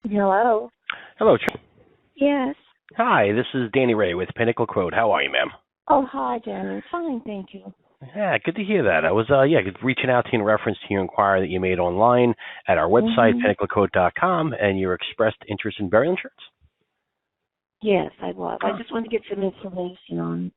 Hello. Hello. Yes. Hi, this is Danny Ray with Pinnacle Quote. How are you, ma'am? Oh, hi, Danny. Fine, thank you. Yeah, good to hear that. I was reaching out to you in reference to your inquiry that you made online at our website, Mm-hmm. pinnaclequote.com, and you expressed interest in burial insurance. Yes, I was. I just wanted to get some information on.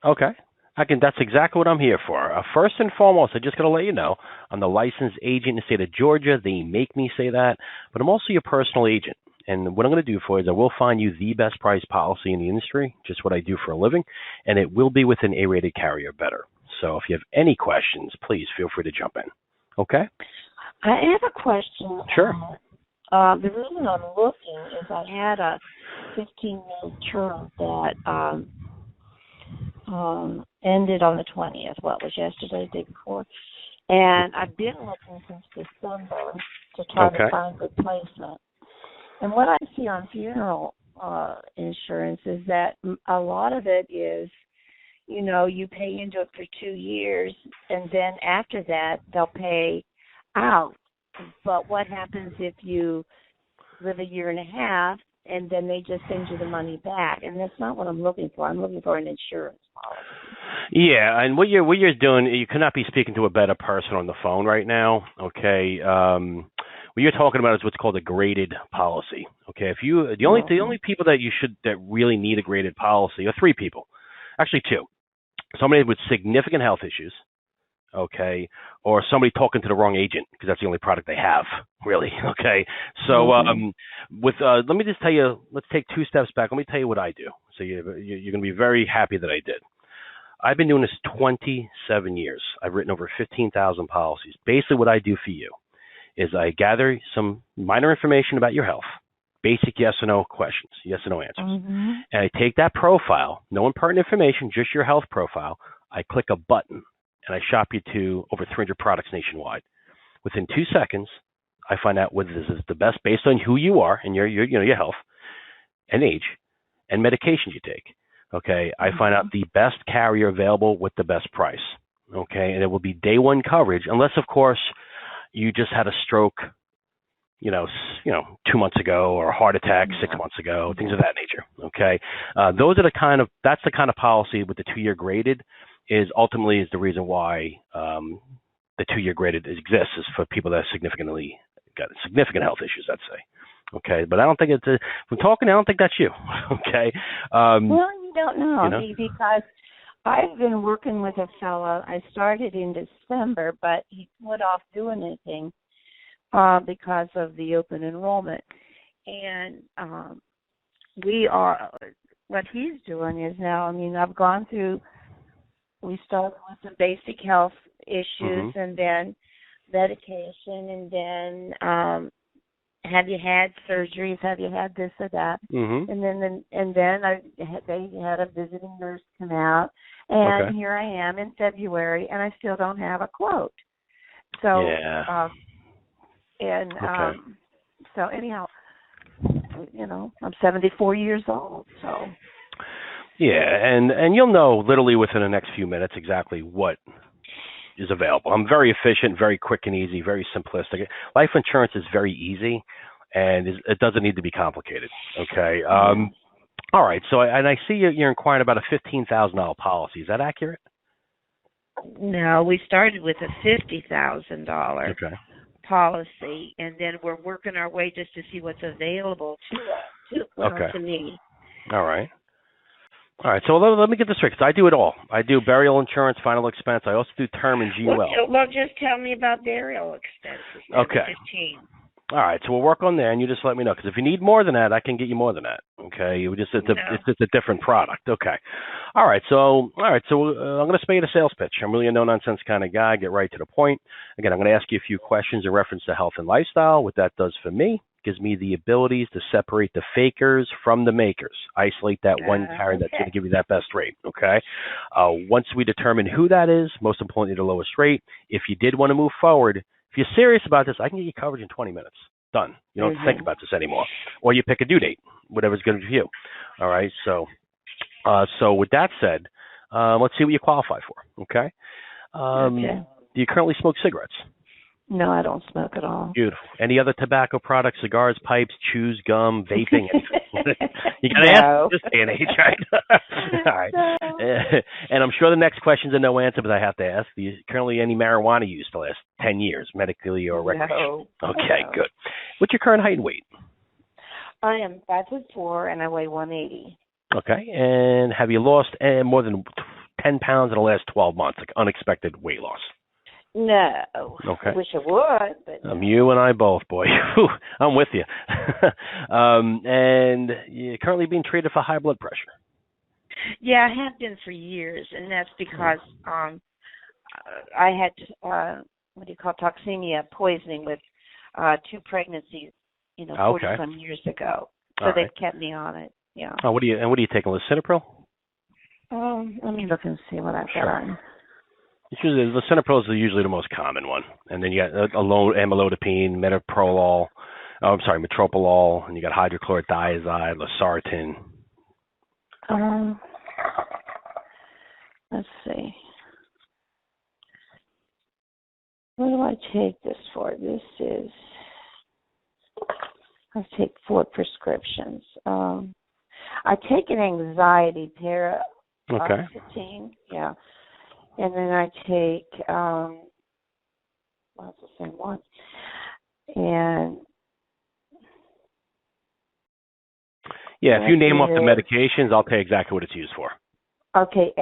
Okay. That's exactly what I'm here for. First and foremost, I just got to let you know, I'm the licensed agent in the state of Georgia. They make me say that, but I'm also your personal agent. And what I'm going to do for you is I will find you the best price policy in the industry, just what I do for a living, and it will be with an A-rated carrier better. So if you have any questions, please feel free to jump in. Okay? I have a question. Sure. The reason I'm looking is I had a 15-year term that ended on the 20th. What was yesterday, the day before? And I've been looking since December to try to find replacement. And what I see on funeral insurance is that a lot of it is, you pay into it for 2 years, and then after that, they'll pay out. But what happens if you live a year and a half, and then they just send you the money back? And that's not what I'm looking for. I'm looking for an insurance policy. Yeah, and what you're doing, you cannot be speaking to a better person on the phone right now. Okay, what you're talking about is what's called a graded policy. Okay, the only people that really need a graded policy are three people, actually two. Somebody with significant health issues, okay, or somebody talking to the wrong agent because that's the only product they have, really. Okay, so let me just tell you. Let's take 2 steps back. Let me tell you what I do. So you're going to be very happy that I did. I've been doing this 27 years. I've written over 15,000 policies. Basically, what I do for you is I gather some minor information about your health, basic yes or no questions, yes or no answers. Mm-hmm. And I take that profile, no impertinent information, just your health profile. I click a button, and I shop you to over 300 products nationwide. Within 2 seconds, I find out whether this is the best based on who you are and your health and age and medication you take. Okay, I find out the best carrier available with the best price. Okay, and it will be day one coverage, unless of course you just had a stroke, 2 months ago, or a heart attack 6 months ago, things of that nature. Okay, that's the kind of policy with the 2-year graded is the reason why the 2-year graded exists is for people that got significant health issues, I'd say. Okay, but I don't think if I'm talking, I don't think that's you. Okay. Well, you don't know, because I've been working with a fellow. I started in December, but he put off doing anything because of the open enrollment. And what he's doing is now, I've gone through, we started with the basic health issues and then medication and then have you had surgeries? Have you had this or that? Mm-hmm. And then they had a visiting nurse come out, and here I am in February, and I still don't have a quote. So, so anyhow, I'm 74 years old. So. Yeah, and you'll know literally within the next few minutes exactly what is available. I'm very efficient, very quick and easy, very simplistic. Life insurance is very easy, and it doesn't need to be complicated. Okay. All right. So, I see you're inquiring about a $15,000 policy. Is that accurate? No, we started with a $50,000 policy, and then we're working our way just to see what's available to me. All right. All right, so let me get this straight, because I do it all. I do burial insurance, final expense. I also do term and GUL. Well, just tell me about burial expenses. Okay. 15. All right, so we'll work on there, and you just let me know, because if you need more than that, I can get you more than that. Okay, it's just a different product. Okay. All right, so I'm going to spare you the sales pitch. I'm really a no-nonsense kind of guy. Get right to the point. Again, I'm going to ask you a few questions in reference to health and lifestyle. What that does for me gives me the abilities to separate the fakers from the makers. Isolate that one carrier that's going to give you that best rate. Okay. Once we determine who that is, most importantly, the lowest rate. If you did want to move forward, if you're serious about this, I can get you coverage in 20 minutes. Done. You don't have to think about this anymore. Or you pick a due date, whatever's good for you. All right. So with that said, let's see what you qualify for. Okay. Do you currently smoke cigarettes? No, I don't smoke at all. Beautiful. Any other tobacco products, cigars, pipes, chews, gum, vaping? You got to ask this day and age, right? All right. No. And I'm sure the next question's a no answer, but I have to ask. Do you currently any marijuana use the last 10 years, medically or recreationally? No. Okay, good. What's your current height and weight? I am 5'4" and I weigh 180. Okay. And have you lost more than 10 pounds in the last 12 months, like unexpected weight loss? No. Okay. Wish I would, but no. You and I both, boy. I'm with you. And you're currently being treated for high blood pressure. Yeah, I have been for years, and that's because I had toxemia poisoning with 2 pregnancies, 40 some years ago. So they've kept me on it. Yeah. Oh, what are you taking? Lisinopril? Let me look and see what I've got. It's usually, lisinopril is usually the most common one, and then you got amlodipine, metoprolol, and you got hydrochlorothiazide, losartan. Let's see. What do I take this for? I take 4 prescriptions. I take an anxiety paroxetine, yeah. And then I take, that's the same one. And yeah, if you name off the medications, I'll tell you exactly what it's used for. Okay,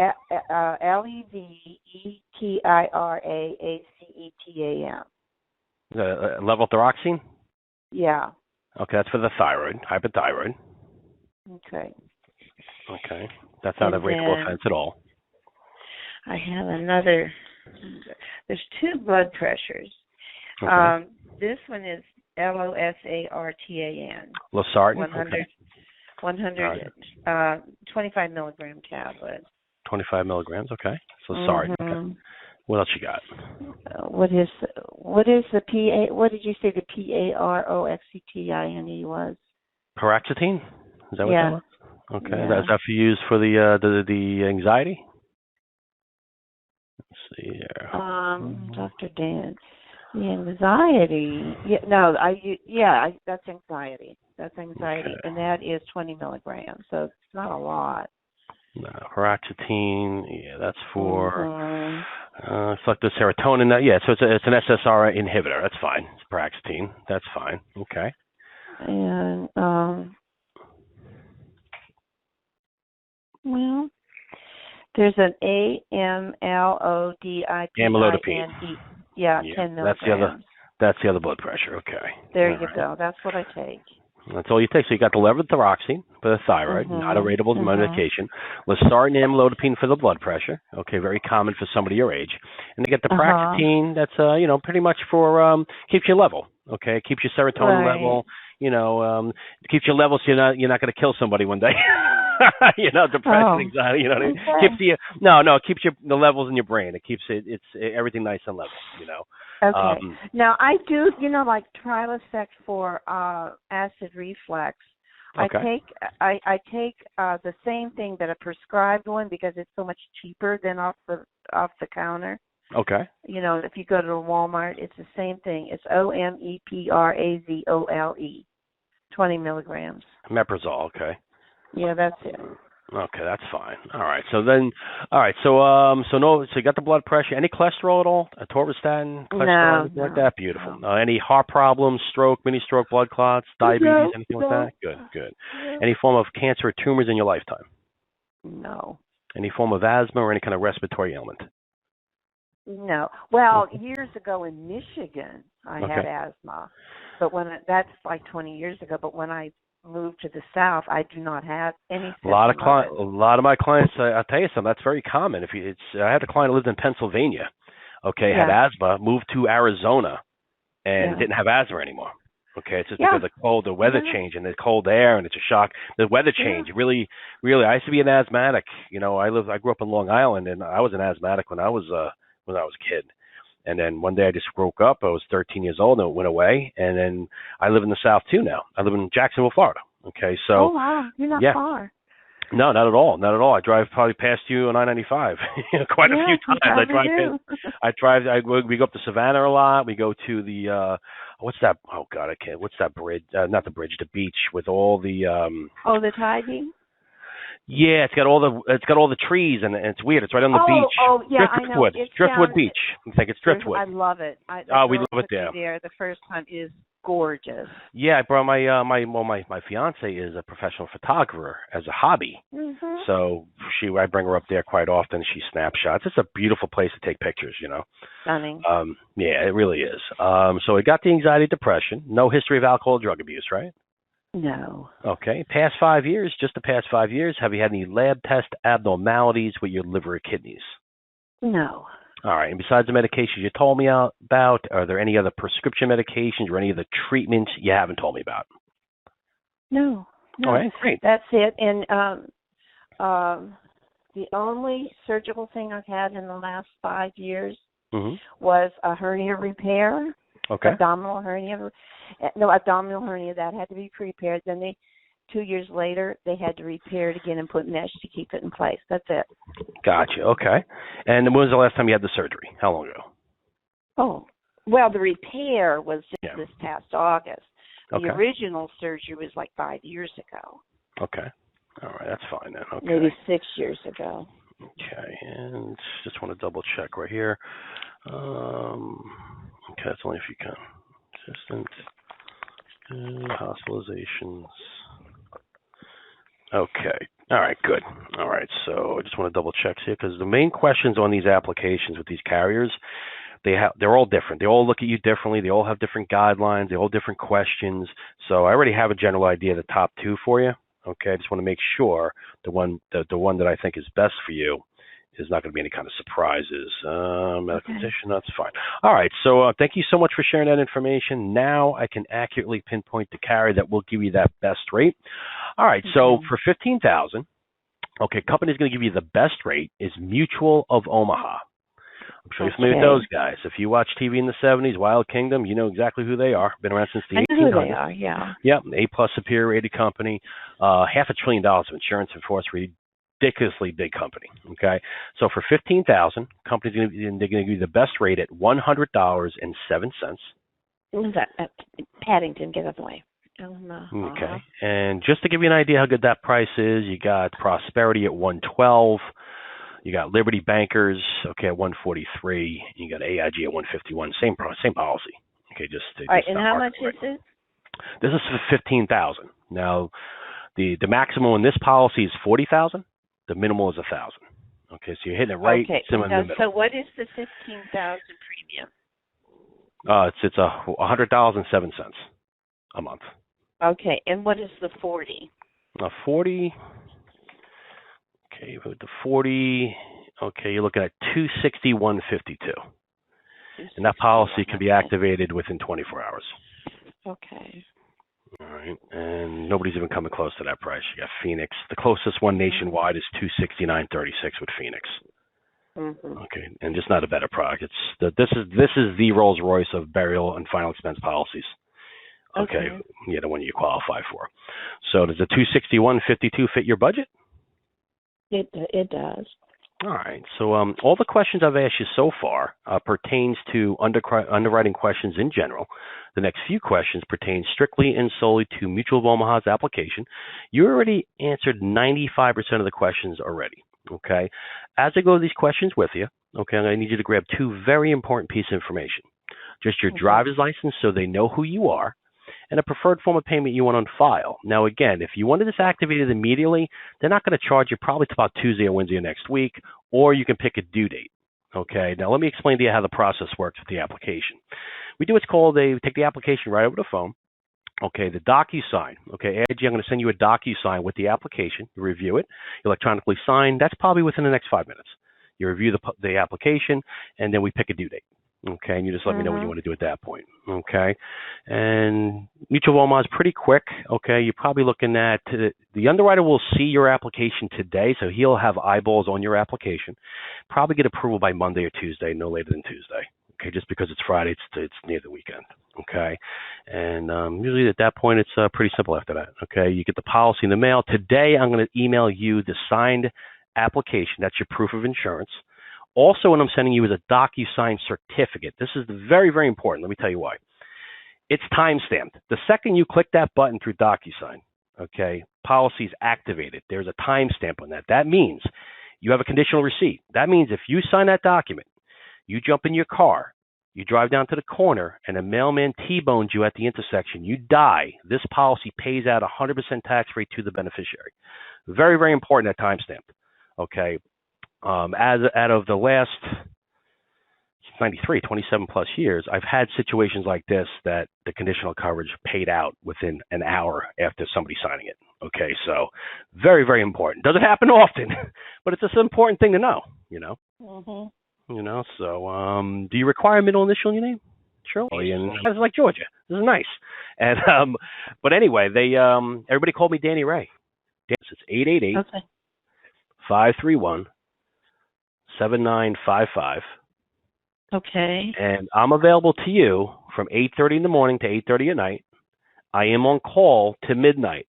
levotiracettam. The levothyroxine? Yeah. Okay, that's for the thyroid, hypothyroid. Okay. Okay, that's not a rateable offense at all. I have another. There's 2 blood pressures. Okay. This one is losartan. Losartan. 100, 25 milligram tablet. 25 milligrams. Okay. Losartan. Okay. What else you got? What is the PA? What did you say the paroxetine was? Paroxetine. Is that what that was? Okay. Yeah. Is that for use for the anxiety? Let's see here. Dr. Dan, the anxiety. That's anxiety. Okay. And that is 20 milligrams, so it's not a lot. No, paroxetine. Yeah, that's for selective serotonin. So it's an SSRI inhibitor. That's fine. It's paroxetine. That's fine. Okay. And there's an amlodipine. Amlodipine. Yeah, 10 milligrams. That's the other blood pressure. Okay. There you go. That's what I take. That's all you take. So you got the levothyroxine for the thyroid, not a rateable medication. Losartan and amlodipine for the blood pressure. Okay, very common for somebody your age. And you get the paroxetine. That's pretty much for keeps you level. Okay, keeps your serotonin level. Keeps you level so you're not going to kill somebody one day. Depression, anxiety. You know what I mean? Okay. Keeps the levels in your brain. It keeps it's everything nice and level. Okay. Now I do, like Trilosec for acid reflux. Okay. I take the same thing that a prescribed one because it's so much cheaper than off the counter. Okay. If you go to Walmart, it's the same thing. It's omeprazole, 20 milligrams. Meprazole. Okay. Yeah, that's it. Okay, that's fine. All right. So you got the blood pressure. Any cholesterol at all? Atorvastatin, cholesterol, anything like that? Beautiful. No. Any heart problems, stroke, mini stroke, blood clots, diabetes, anything like that? Good. No. Any form of cancer or tumors in your lifetime? No. Any form of asthma or any kind of respiratory ailment? No. Well, years ago in Michigan, I had asthma, but that's like 20 years ago. But when I moved to the South, I do not have any. A lot of my clients. I'll tell you something. That's very common. I had a client who lived in Pennsylvania. Okay, had asthma, moved to Arizona, and didn't have asthma anymore. Okay, it's just because the weather change and the cold air, and it's a shock. The weather change really. I used to be an asthmatic. I grew up in Long Island, and I was an asthmatic when I was a kid. And then one day I just woke up. I was 13 years old, and it went away. And then I live in the South too now. I live in Jacksonville, Florida. Okay, so oh wow, you're not far. No, not at all. Not at all. I drive probably past you on I-95 quite a few times. I probably do. We go up to Savannah a lot. We go to the what's that? Oh God, I can't. What's that bridge? Not the bridge, the beach with all the Oh, the Tybee? Yeah, it's got all the trees and it's weird. It's right on the beach. Oh, yeah, I know. Driftwood. Driftwood Beach. I think it's Driftwood. I love it. We love it there. The first time is gorgeous. Yeah, I brought my fiance is a professional photographer as a hobby. Mm-hmm. So I bring her up there quite often. She snaps shots. It's a beautiful place to take pictures, Stunning. Yeah, it really is. So I got the anxiety, depression, no history of alcohol, drug abuse, right? No. Okay. Past 5 years, just the past 5 years, have you had any lab test abnormalities with your liver or kidneys? No. All right. And besides the medications you told me about, are there any other prescription medications or any other treatments you haven't told me about? No. All right. Great. That's it. And the only surgical thing I've had in the last 5 years was a hernia repair. Okay. Abdominal hernia that had to be repaired. Then 2 years later, they had to repair it again and put mesh to keep it in place. That's it. Gotcha. Okay. And when was the last time you had the surgery? How long ago? Oh, well, the repair was just this past August. The original surgery was like 5 years ago. Okay. All right. That's fine then. Okay. Maybe 6 years ago. Okay. And just want to double check right here. Okay, that's only if you can. Assistant hospitalizations. Okay. All right, good. All right, so I just want to double check here because the main questions on these applications with these carriers, they're all different. They all look at you differently. They all have different guidelines. They all have different questions. So I already have a general idea of the top two for you. Okay, I just want to make sure the one that I think is best for you is not going to be any kind of surprises. Medical condition, that's fine. All right, so thank you so much for sharing that information. Now I can accurately pinpoint the carrier that will give you that best rate. All right, so for $15,000, company's going to give you the best rate is Mutual of Omaha. I'm sure you're familiar with those guys. If you watch TV in the 70s, Wild Kingdom, you know exactly who they are. Been around since the 1800s. I know who they are, yeah. Yep, A+ superior rated company, $500 billion of insurance in force, ridiculously big company. Okay, so for $15,000, company's they're going to give you the best rate at $100.07. Paddington, get it away. Okay, and just to give you an idea how good that price is, you got Prosperity at $112. You got Liberty Bankers, at $143. You got AIG at $151. Same policy. Okay, all right. And how much is it? This is for $15,000. Now, the maximum in this policy is $40,000. The minimal is $1,000. Okay, so you're hitting it right in the middle. So what is the $15,000 premium? It's $100.07 a month. Okay, and what is the 40? 40. Okay, with the 40. Okay, you're looking at $261.52, and that policy can be activated within 24 hours. Okay. All right, and nobody's even coming close to that price. You got Phoenix. The closest one nationwide is $269.36 with Phoenix. Okay, and just not a better product. This is the Rolls Royce of burial and final expense policies. Okay, yeah, the one you qualify for. So does the $261.52 fit your budget? It does. All right. So all the questions I've asked you so far pertains to underwriting questions in general. The next few questions pertain strictly and solely to Mutual of Omaha's application. You already answered 95% of the questions already. Okay. As I go through these questions with you, okay, I need you to grab two very important pieces of information. Just your driver's license so they know who you are, and a preferred form of payment you want on file. Now, again, if you wanted this activated immediately, they're not going to charge you probably till about Tuesday or Wednesday of next week, or you can pick a due date. Okay, now let me explain to you how the process works with the application. We do what's called they take the application right over the phone. Okay, the DocuSign. Okay, AIG, I'm going to send you a DocuSign with the application. You review it, you electronically sign. That's probably within the next 5 minutes. You review the application, and then we pick a due date. Okay, and you just let me know what you want to do at that point. Okay, and Mutual of Omaha is pretty quick. Okay, you're probably looking at the underwriter will see your application today, so he'll have eyeballs on your application. Probably get approval by Monday or Tuesday, no later than Tuesday. Okay, just because it's Friday, it's near the weekend. Okay, and usually at that point it's pretty simple after that. Okay, you get the policy in the mail. Today I'm going to email you the signed application. That's your proof of insurance. Also, what I'm sending you is a DocuSign certificate. This is very, very important. Let me tell you why. It's time-stamped. The second you click that button through DocuSign, okay, policy's activated. There's a timestamp on that. That means you have a conditional receipt. That means if you sign that document, you jump in your car, you drive down to the corner, and a mailman T-bones you at the intersection, you die, this policy pays out 100% tax rate to the beneficiary. Very, very important, that timestamp. Okay. As out of the last 27 plus years, I've had situations like this that the conditional coverage paid out within an hour after somebody signing it. Okay, so very, very important. Doesn't happen often, but it's an important thing to know, you know. Mm-hmm. You know, so do you require a middle initial in your name? Shirley, and it's like Georgia. This is nice. And but anyway, they everybody called me Danny Ray. It's 888-531-7955. Okay. And I'm available to you from 8:30 in the morning to 8:30 at night. I am on call to midnight.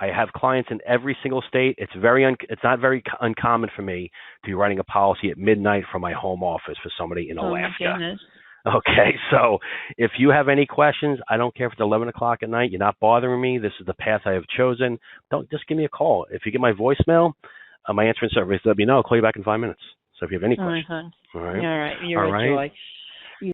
I have clients in every single state. It's not very uncommon for me to be writing a policy at midnight from my home office for somebody in Alaska. Oh, my goodness. Okay, so if you have any questions, I don't care if it's 11 o'clock at night. You're not bothering me. This is the path I have chosen. Don't just give me a call. If you get my voicemail, my answering service, let me know. I'll call you back in 5 minutes. So if you have any questions. All right. You're a joy.